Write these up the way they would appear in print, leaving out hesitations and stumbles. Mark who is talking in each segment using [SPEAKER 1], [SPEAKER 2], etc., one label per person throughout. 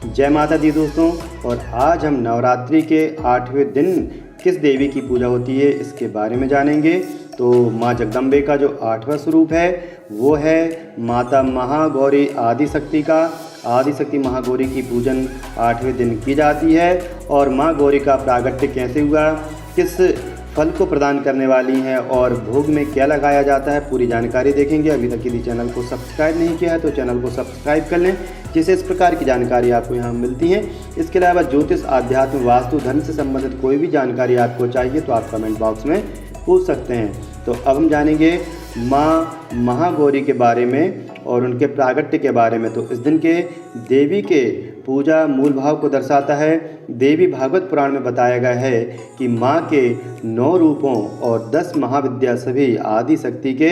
[SPEAKER 1] जय माता दी दोस्तों। और आज हम नवरात्रि के 8वें दिन किस देवी की पूजा होती है इसके बारे में जानेंगे। तो माँ जगदम्बे का जो 8वां स्वरूप है वो है माता महागौरी आदिशक्ति का। आदिशक्ति महागौरी की पूजन 8वें दिन की जाती है। और माँ गौरी का प्रागट्य कैसे हुआ, किस फल को प्रदान करने वाली हैं और भोग में क्या लगाया जाता है, पूरी जानकारी देखेंगे। अभी तक यदि चैनल को सब्सक्राइब नहीं किया है तो चैनल को सब्सक्राइब कर लें, जिससे इस प्रकार की जानकारी आपको यहाँ मिलती है। इसके अलावा ज्योतिष, आध्यात्म, वास्तु, धर्म से संबंधित कोई भी जानकारी आपको चाहिए तो आप कमेंट बॉक्स में पूछ सकते हैं। तो अब हम जानेंगे माँ महागौरी के बारे में और उनके प्रागट्य के बारे में। तो इस दिन के देवी के पूजा मूल भाव को दर्शाता है। देवी भागवत पुराण में बताया गया है कि माँ के 9 रूपों और 10 महाविद्या सभी आदि शक्ति के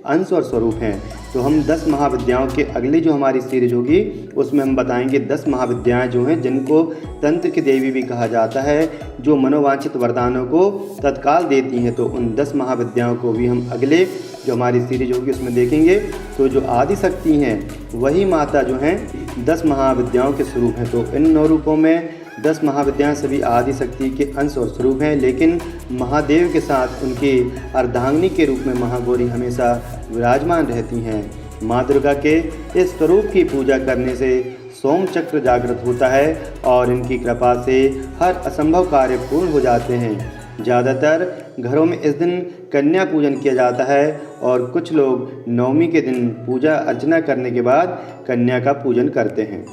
[SPEAKER 1] अंश और स्वरूप हैं। तो हम 10 महाविद्याओं के अगली जो हमारी सीरीज होगी उसमें हम बताएंगे 10 महाविद्याएं जो हैं, जिनको तंत्र की देवी भी कहा जाता है, जो मनोवांछित वरदानों को तत्काल देती हैं। तो उन 10 महाविद्याओं को भी हम अगले जो हमारी सीरीज होगी उसमें देखेंगे। तो जो आदि शक्ति हैं वही माता जो हैं 10 महाविद्याओं के स्वरूप हैं। तो इन 9 रूपों में 10 महाविद्याएं सभी आदि शक्ति के अंश और स्वरूप हैं, लेकिन महादेव के साथ उनकी अर्धांगिनी के रूप में महागौरी हमेशा विराजमान रहती हैं। माँ दुर्गा के इस स्वरूप की पूजा करने से सोम चक्र जागृत होता है और इनकी कृपा से हर असंभव कार्य पूर्ण हो जाते हैं। ज़्यादातर घरों में इस दिन कन्या पूजन किया जाता है और कुछ लोग नवमी के दिन पूजा अर्चना करने के बाद कन्या का पूजन करते हैं।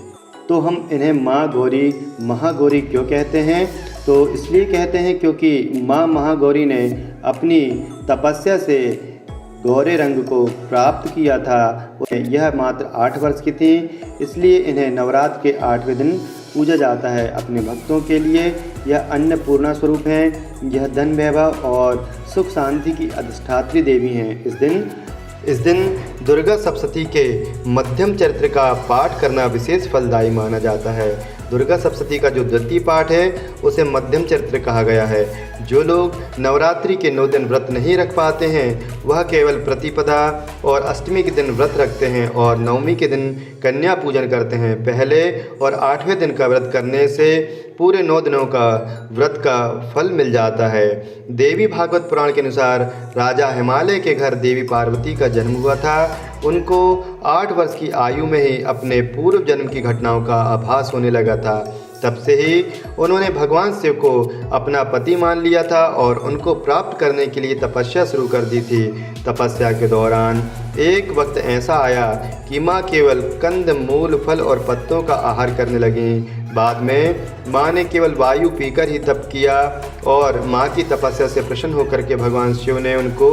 [SPEAKER 1] तो हम इन्हें माँ गौरी महागौरी क्यों कहते हैं? तो इसलिए कहते हैं क्योंकि माँ महागौरी ने अपनी तपस्या से गौरे रंग को प्राप्त किया था। यह मात्र 8 वर्ष की थी, इसलिए इन्हें नवरात्र के 8वें दिन पूजा जाता है। अपने भक्तों के लिए यह अन्नपूर्णा स्वरूप हैं। यह धन, वैभव और सुख शांति की अधिष्ठात्री देवी हैं। इस दिन दुर्गा सप्तशती के मध्यम चरित्र का पाठ करना विशेष फलदायी माना जाता है। दुर्गा सप्तशती का जो द्वितीय पाठ है उसे मध्यम चरित्र कहा गया है। जो लोग नवरात्रि के 9 दिन व्रत नहीं रख पाते हैं वह केवल प्रतिपदा और अष्टमी के दिन व्रत रखते हैं और नवमी के दिन कन्या पूजन करते हैं। पहले और 8वें दिन का व्रत करने से पूरे 9 दिनों का व्रत का फल मिल जाता है। देवी भागवत पुराण के अनुसार राजा हिमालय के घर देवी पार्वती का जन्म हुआ था। उनको 8 वर्ष की आयु में ही अपने पूर्व जन्म की घटनाओं का आभास होने लगा था। तब से ही उन्होंने भगवान शिव को अपना पति मान लिया था और उनको प्राप्त करने के लिए तपस्या शुरू कर दी थी। तपस्या के दौरान एक वक्त ऐसा आया कि माँ केवल कंद, मूल, फल और पत्तों का आहार करने लगीं। बाद में माँ ने केवल वायु पीकर ही तप किया और माँ की तपस्या से प्रसन्न होकर के भगवान शिव ने उनको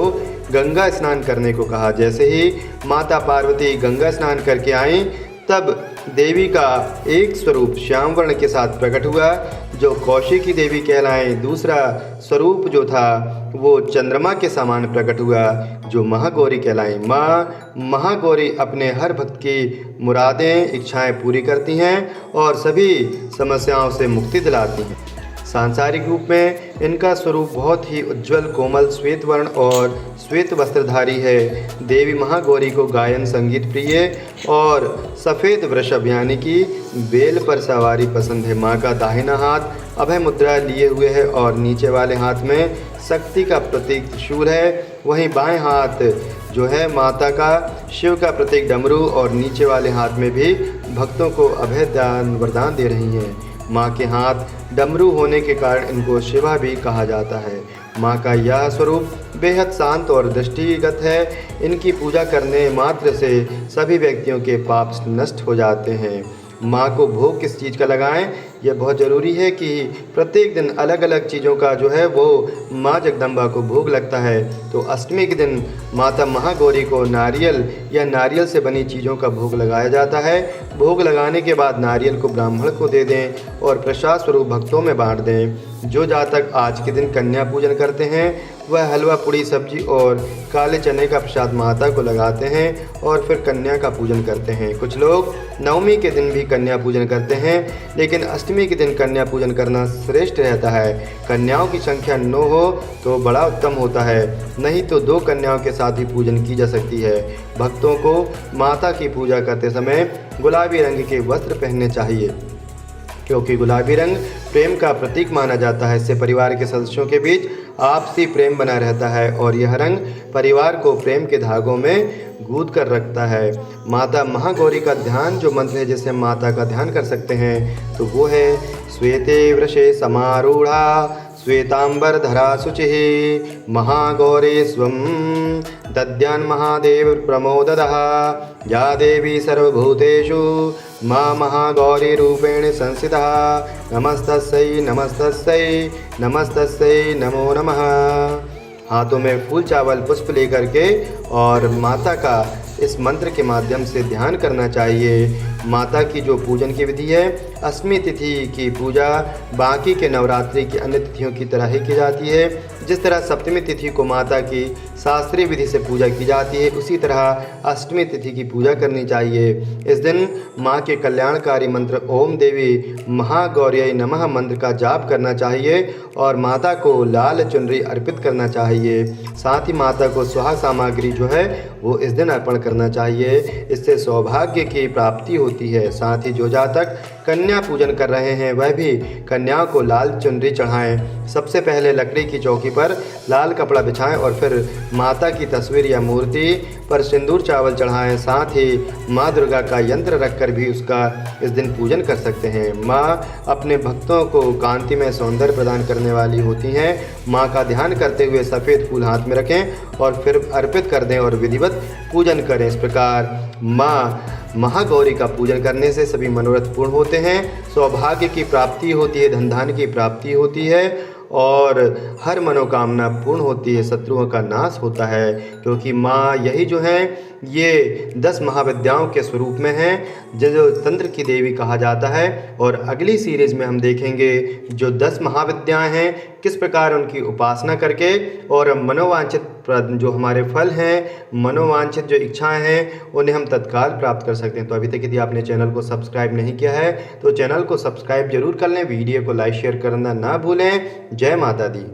[SPEAKER 1] गंगा स्नान करने को कहा। जैसे ही माता पार्वती गंगा स्नान करके आईं तब देवी का एक स्वरूप श्याम वर्ण के साथ प्रकट हुआ, जो कौशिकी देवी कहलाएं। दूसरा स्वरूप जो था वो चंद्रमा के समान प्रकट हुआ, जो महागौरी कहलाएं। माँ महागौरी अपने हर भक्त की मुरादें, इच्छाएं पूरी करती हैं और सभी समस्याओं से मुक्ति दिलाती हैं। सांसारिक रूप में इनका स्वरूप बहुत ही उज्ज्वल, कोमल, श्वेत वर्ण और श्वेत वस्त्रधारी है। देवी महागौरी को गायन, संगीत प्रिय और सफ़ेद वृषभ यानी कि बेल पर सवारी पसंद है। माँ का दाहिना हाथ अभय मुद्रा लिए हुए है और नीचे वाले हाथ में शक्ति का प्रतीक त्रिशूल है। वहीं बाएं हाथ जो है माता का शिव का प्रतीक डमरू और नीचे वाले हाथ में भी भक्तों को अभय दान वरदान दे रही हैं। माँ के हाथ डमरू होने के कारण इनको शिवा भी कहा जाता है। माँ का यह स्वरूप बेहद शांत और दृष्टिगत है। इनकी पूजा करने मात्र से सभी व्यक्तियों के पाप नष्ट हो जाते हैं। माँ को भोग किस चीज़ का लगाएं, यह बहुत ज़रूरी है कि प्रत्येक दिन अलग अलग चीज़ों का जो है वो माँ जगदम्बा को भोग लगता है। तो अष्टमी के दिन माता महागौरी को नारियल या नारियल से बनी चीज़ों का भोग लगाया जाता है। भोग लगाने के बाद नारियल को ब्राह्मण को दे दें और प्रसाद स्वरूप भक्तों में बांट दें। जो जातक आज के दिन कन्या पूजन करते हैं वह हलवा, पूड़ी, सब्जी और काले चने का प्रसाद माता को लगाते हैं और फिर कन्या का पूजन करते हैं। कुछ लोग नवमी के दिन भी कन्या पूजन करते हैं, लेकिन अष्टमी के दिन कन्या पूजन करना श्रेष्ठ रहता है। कन्याओं की संख्या 9 हो तो बड़ा उत्तम होता है, नहीं तो 2 कन्याओं के साथ ही पूजन की जा सकती है। भक्तों को माता की पूजा करते समय गुलाबी रंग के वस्त्र पहनने चाहिए। क्योंकि गुलाबी रंग प्रेम का प्रतीक माना जाता है। इससे परिवार के सदस्यों के बीच आपसी प्रेम बना रहता है और यह रंग परिवार को प्रेम के धागों में गूंथ कर रखता है। माता महागौरी का ध्यान जो मंत्र है जिससे माता का ध्यान कर सकते हैं तो वो है श्वेते वृषे समारूढ़ा श्वेतांबरधरा शुचिः महागौरी स्वं दद्यान् महादेव प्रमोददः या देवी सर्वभूतेषु मां महागौरी रूपेण संस्थिता नमस्तस्यै नमस्तस्यै नमस्तस्यै नमो नमः। हाथों में फूल चावल पुष्प लेकर के और माता का इस मंत्र के माध्यम से ध्यान करना चाहिए। माता की जो पूजन की विधि है, अष्टमी तिथि की पूजा बाकी के नवरात्रि की अन्य तिथियों की तरह ही की जाती है। जिस तरह सप्तमी तिथि को माता की शास्त्रीय विधि से पूजा की जाती है, उसी तरह अष्टमी तिथि की पूजा करनी चाहिए। इस दिन माँ के कल्याणकारी मंत्र ओम देवी महागौर्यै नमः मंत्र का जाप करना चाहिए और माता को लाल चुनरी अर्पित करना चाहिए। साथ ही माता को सुहाग सामग्री जो है वो इस दिन अर्पण करना चाहिए। इससे सौभाग्य की प्राप्ति होती है। साथ ही जो जातक कन्या पूजन कर रहे हैं वह भी कन्या को लाल चुनरी चढ़ाएं। सबसे पहले लकड़ी की चौकी पर लाल कपड़ा बिछाएं और फिर माता की तस्वीर या मूर्ति पर सिंदूर चावल चढ़ाएं। साथ ही माँ दुर्गा का यंत्र रखकर भी उसका इस दिन पूजन कर सकते हैं। माँ अपने भक्तों को कांति में सौंदर्य प्रदान करने वाली होती हैं। माँ का ध्यान करते हुए सफ़ेद फूल हाथ में रखें और फिर अर्पित कर दें और विधिवत पूजन करें। इस प्रकार माँ महागौरी का पूजन करने से सभी मनोरथ पूर्ण होते हैं, सौभाग्य की प्राप्ति होती है, धन धान्य की प्राप्ति होती है और हर मनोकामना पूर्ण होती है, शत्रुओं का नाश होता है। क्योंकि माँ यही जो है ये 10 महाविद्याओं के स्वरूप में हैं, जो तंत्र की देवी कहा जाता है। और अगली सीरीज़ में हम देखेंगे जो 10 महाविद्याएं हैं किस प्रकार उनकी उपासना करके और मनोवांछित जो हमारे फल हैं, मनोवांछित जो इच्छाएं हैं उन्हें हम तत्काल प्राप्त कर सकते हैं। तो अभी तक यदि आपने चैनल को सब्सक्राइब नहीं किया है तो चैनल को सब्सक्राइब जरूर कर लें, वीडियो को लाइक शेयर करना ना भूलें। जय माता दी।